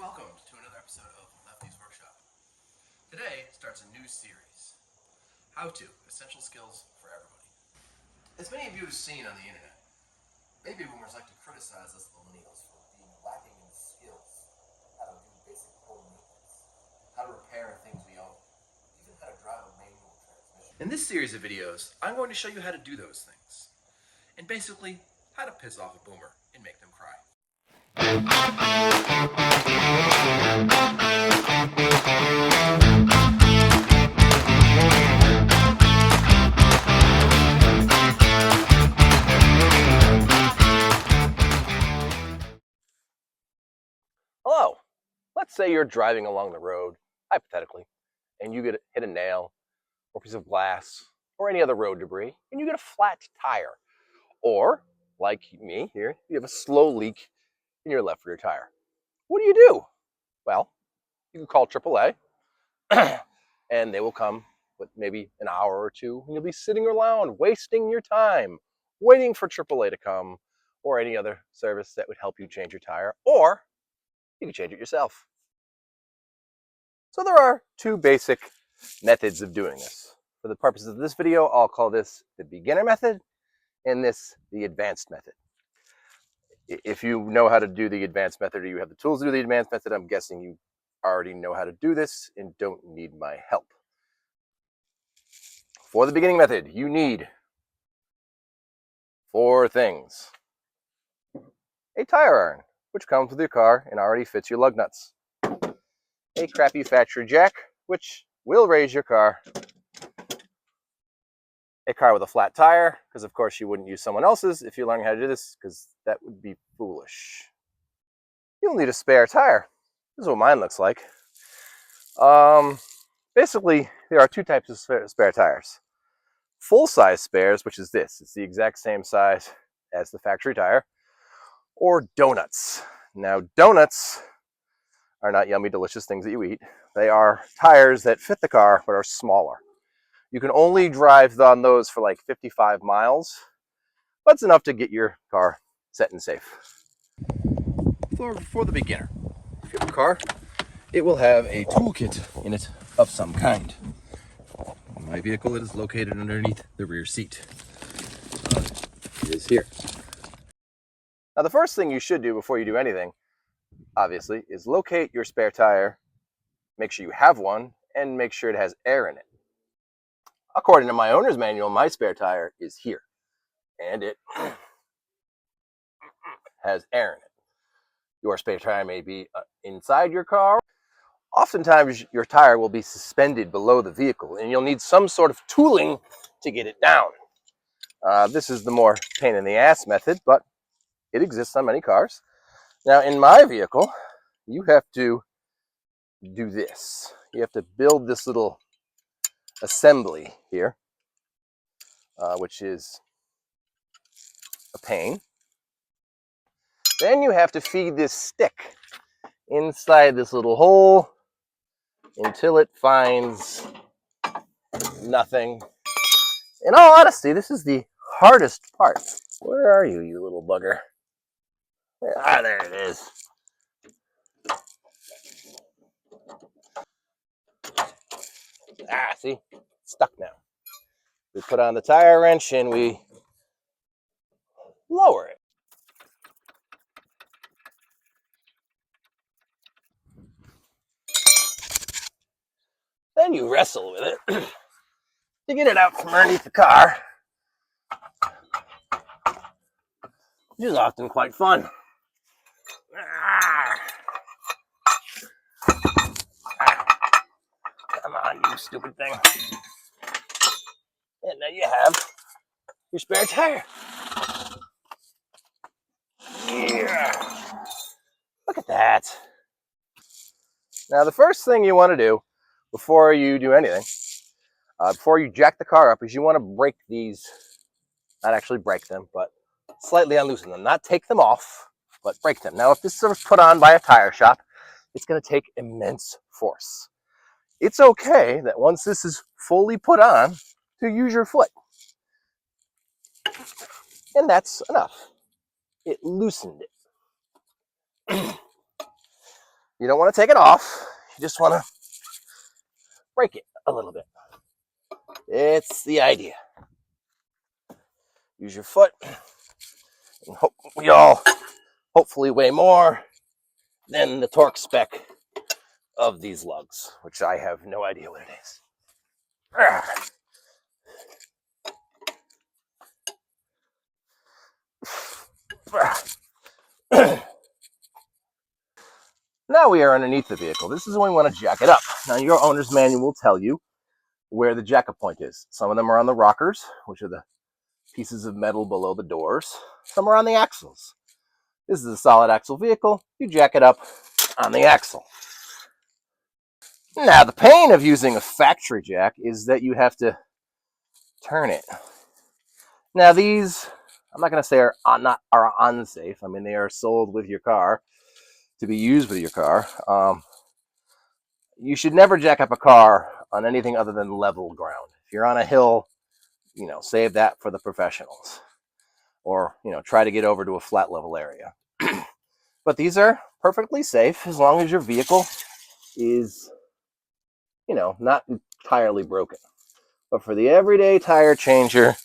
welcome to another episode of Lefty's Workshop. Today starts a new series, How To, Essential Skills for Everybody. As many of you have seen on the internet, baby boomers like to criticize us millennials for being lacking in skills, how to do basic home maintenance, how to repair things we own, even how to drive a manual transmission. In this series of videos, I'm going to show you how to do those things, and basically, how to piss off a boomer and make them cry. Hello. Let's say you're driving along the road, hypothetically, and you hit a nail or a piece of glass or any other road debris, and you get a flat tire. Or, like me here, you have a slow leak in your left rear tire. What do? Well, you can call AAA, and they will come with maybe an hour or two, and you'll be sitting around wasting your time waiting for AAA to come or any other service that would help you change your tire, or you can change it yourself. So there are two basic methods of doing this. For the purposes of this video, I'll call this the beginner method and this the advanced method. If you know how to do the advanced method or you have the tools to do the advanced method, I'm guessing you already know how to do this and don't need my help. For the beginning method, you need 4 things. A tire iron, which comes with your car and already fits your lug nuts. A crappy factory jack, which will raise your car. A car with a flat tire, because of course you wouldn't use someone else's if you're learning how to do this, because that would be foolish. You'll need a spare tire. This is what mine looks like. Basically, there are 2 types of spare tires. Full-size spares, which is this. It's the exact same size as the factory tire. Or donuts. Now, donuts are not yummy, delicious things that you eat. They are tires that fit the car but are smaller. You can only drive on those for like 55 miles. That's enough to get your car set and safe. For the beginner, if you have a car, it will have a toolkit in it of some kind. In my vehicle, it is located underneath the rear seat. It is here. Now, the first thing you should do before you do anything, obviously, is locate your spare tire, make sure you have one, and make sure it has air in it. According to my owner's manual, my spare tire is here, and it has air in it. Your spare tire may be inside your car. Oftentimes, your tire will be suspended below the vehicle, and you'll need some sort of tooling to get it down. This is the more pain in the ass method, but it exists on many cars. Now, in my vehicle, you have to do this. You have to build this little assembly here, which is a pain. Then you have to feed this stick inside this little hole until it finds nothing. In all honesty, this is the hardest part. Where are you, you little bugger? There it is. See? It's stuck now. We put on the tire wrench and we lower it. Then you wrestle with it to get it out from underneath the car, which is often quite fun. Come on, you stupid thing. And now you have your spare tire. Yeah. Look at that. Now, the first thing you want to do before you do anything, before you jack the car up, is you want to break these, not actually break them, but slightly unloosen them. Not take them off, but break them. Now, if this is put on by a tire shop, it's going to take immense force. It's okay that once this is fully put on, to use your foot. And that's enough. It loosened it. You don't want to take it off. You just want to break it a little bit. It's the idea. Use your foot. And we all hopefully weigh more than the torque spec of these lugs, which I have no idea what it is. Now we are underneath the vehicle. This is when we want to jack it up. Now your owner's manual will tell you where the jack-up point is. Some of them are on the rockers, which are the pieces of metal below the doors. Some are on the axles. This is a solid axle vehicle. You jack it up on the axle. Now the pain of using a factory jack is that you have to turn it. Now these, I'm not going to say are unsafe. I mean, they are sold with your car to be used with your car. You should never jack up a car on anything other than level ground. If you're on a hill, save that for the professionals, or try to get over to a flat level area. But these are perfectly safe as long as your vehicle is not entirely broken. But for the everyday tire changer,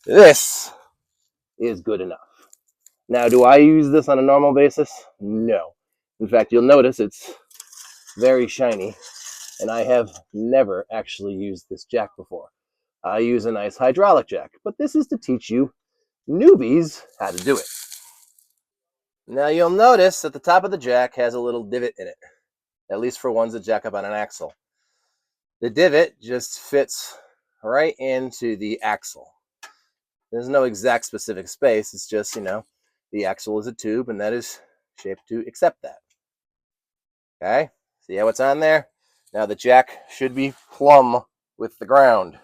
this is good enough. Now, do I use this on a normal basis? No. In fact, you'll notice it's very shiny, and I have never actually used this jack before. I use a nice hydraulic jack, but this is to teach you newbies how to do it. Now you'll notice that the top of the jack has a little divot in it, at least for ones that jack up on an axle. The divot just fits right into the axle. There's no exact specific space. It's just, the axle is a tube, and that is shaped to accept that. Okay? See how it's on there? Now the jack should be plumb with the ground. The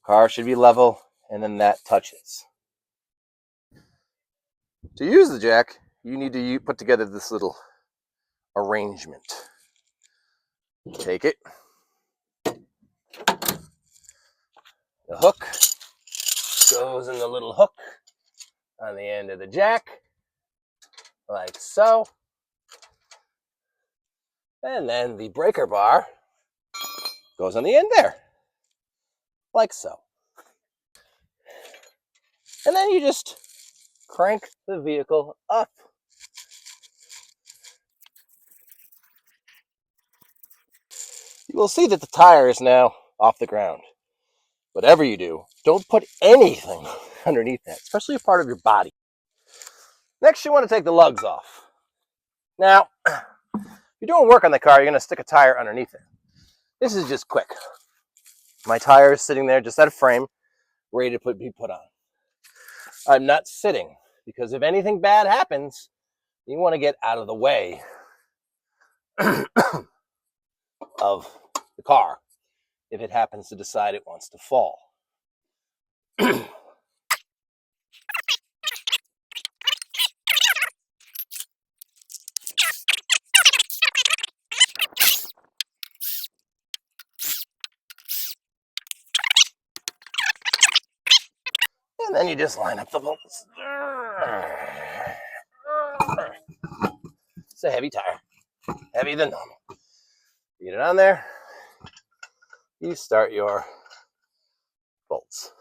car should be level, and then that touches. To use the jack, you need to put together this little arrangement. Take it. The hook goes in the little hook on the end of the jack, like so. And then the breaker bar goes on the end there, like so. And then you just crank the vehicle up. You will see that the tire is now off the ground. Whatever you do, don't put anything underneath that, especially a part of your body. Next, you want to take the lugs off. Now, if you're doing work on the car, you're going to stick a tire underneath it. This is just quick. My tire is sitting there just out of frame, ready to be put on. I'm not sitting, because if anything bad happens, you want to get out of the way of the car if it happens to decide it wants to fall. And then you just line up the bolts. It's a heavy tire, heavier than normal. Get it on there. You start your bolts.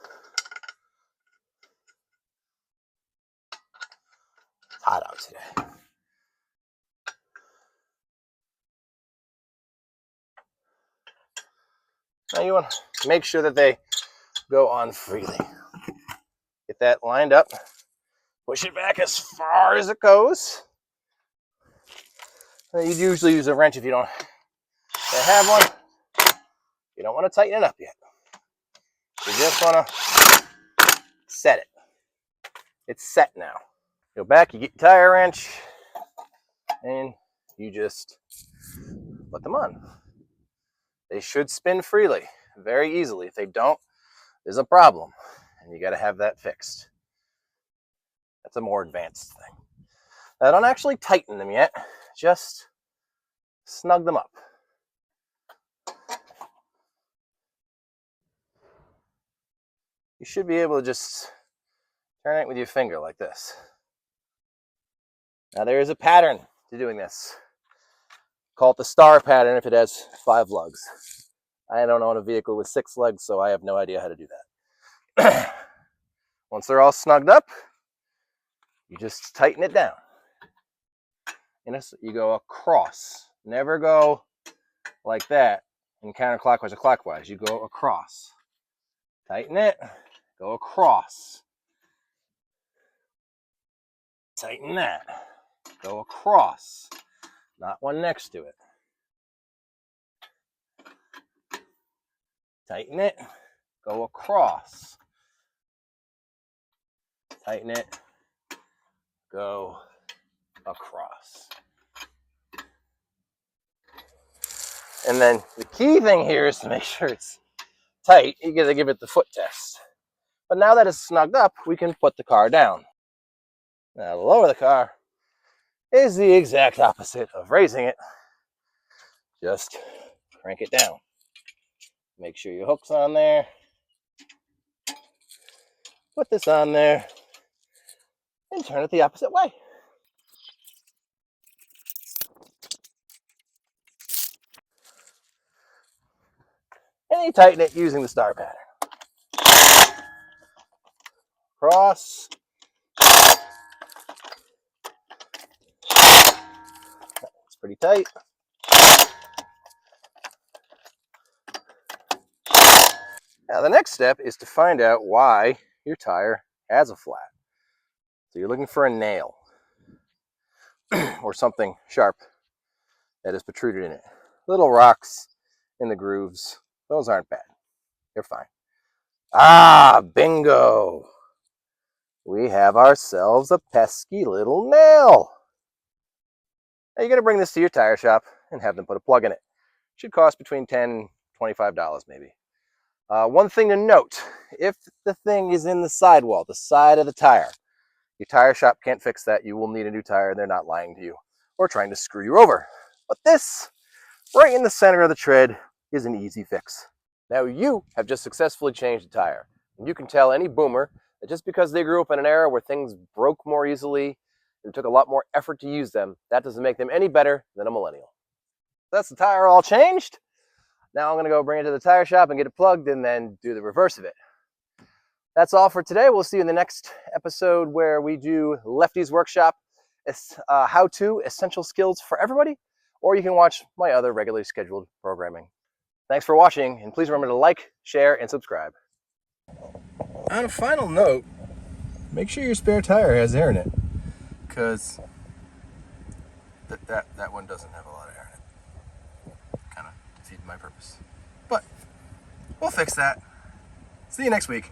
It's hot out today. Now you want to make sure that they go on freely. Get that lined up. Push it back as far as it goes. You'd usually use a wrench if you don't have one. You don't want to tighten it up yet. You just want to set it. It's set now. Go back, you get your tire wrench, and you just put them on. They should spin freely, very easily. If they don't, there's a problem, and you got to have that fixed. That's a more advanced thing. Now, don't actually tighten them yet. Just snug them up. You should be able to just turn it with your finger like this. Now, there is a pattern to doing this. Call it the star pattern if it has 5 lugs. I don't own a vehicle with 6 lugs, so I have no idea how to do that. Once they're all snugged up, you just tighten it down. And you go across. Never go like that and counterclockwise or clockwise. You go across. Tighten it. Go across. Tighten that. Go across. Not one next to it. Tighten it. Go across. Tighten it. Go across. And then the key thing here is to make sure it's tight. You gotta give it the foot test. But now that it's snugged up, we can put the car down. Now, to lower the car is the exact opposite of raising it. Just crank it down. Make sure your hook's on there. Put this on there and turn it the opposite way. And you tighten it using the star pattern. Cross. It's pretty tight. Now the next step is to find out why your tire has a flat. So you're looking for a nail or something sharp that is protruded in it. Little rocks in the grooves, those aren't bad. They're fine. Ah, bingo! We have ourselves a pesky little nail. Now you're going to bring this to your tire shop and have them put a plug in it. Should cost between $10 and $25 maybe. One thing to note, if the thing is in the sidewall, the side of the tire, your tire shop can't fix that. You will need a new tire. They're not lying to you or trying to screw you over. But this, right in the center of the tread, is an easy fix. Now you have just successfully changed a tire. And you can tell any boomer that just because they grew up in an era where things broke more easily and it took a lot more effort to use them, that doesn't make them any better than a millennial. That's the tire all changed. Now I'm going to go bring it to the tire shop and get it plugged and then do the reverse of it. That's all for today. We'll see you in the next episode where we do Lefty's Workshop. It's how-to essential skills for everybody, or you can watch my other regularly scheduled programming. Thanks for watching, and please remember to like, share, and subscribe. On a final note, make sure your spare tire has air in it, because that one doesn't have a lot of air in it. Kind of defeated my purpose. But we'll fix that. See you next week.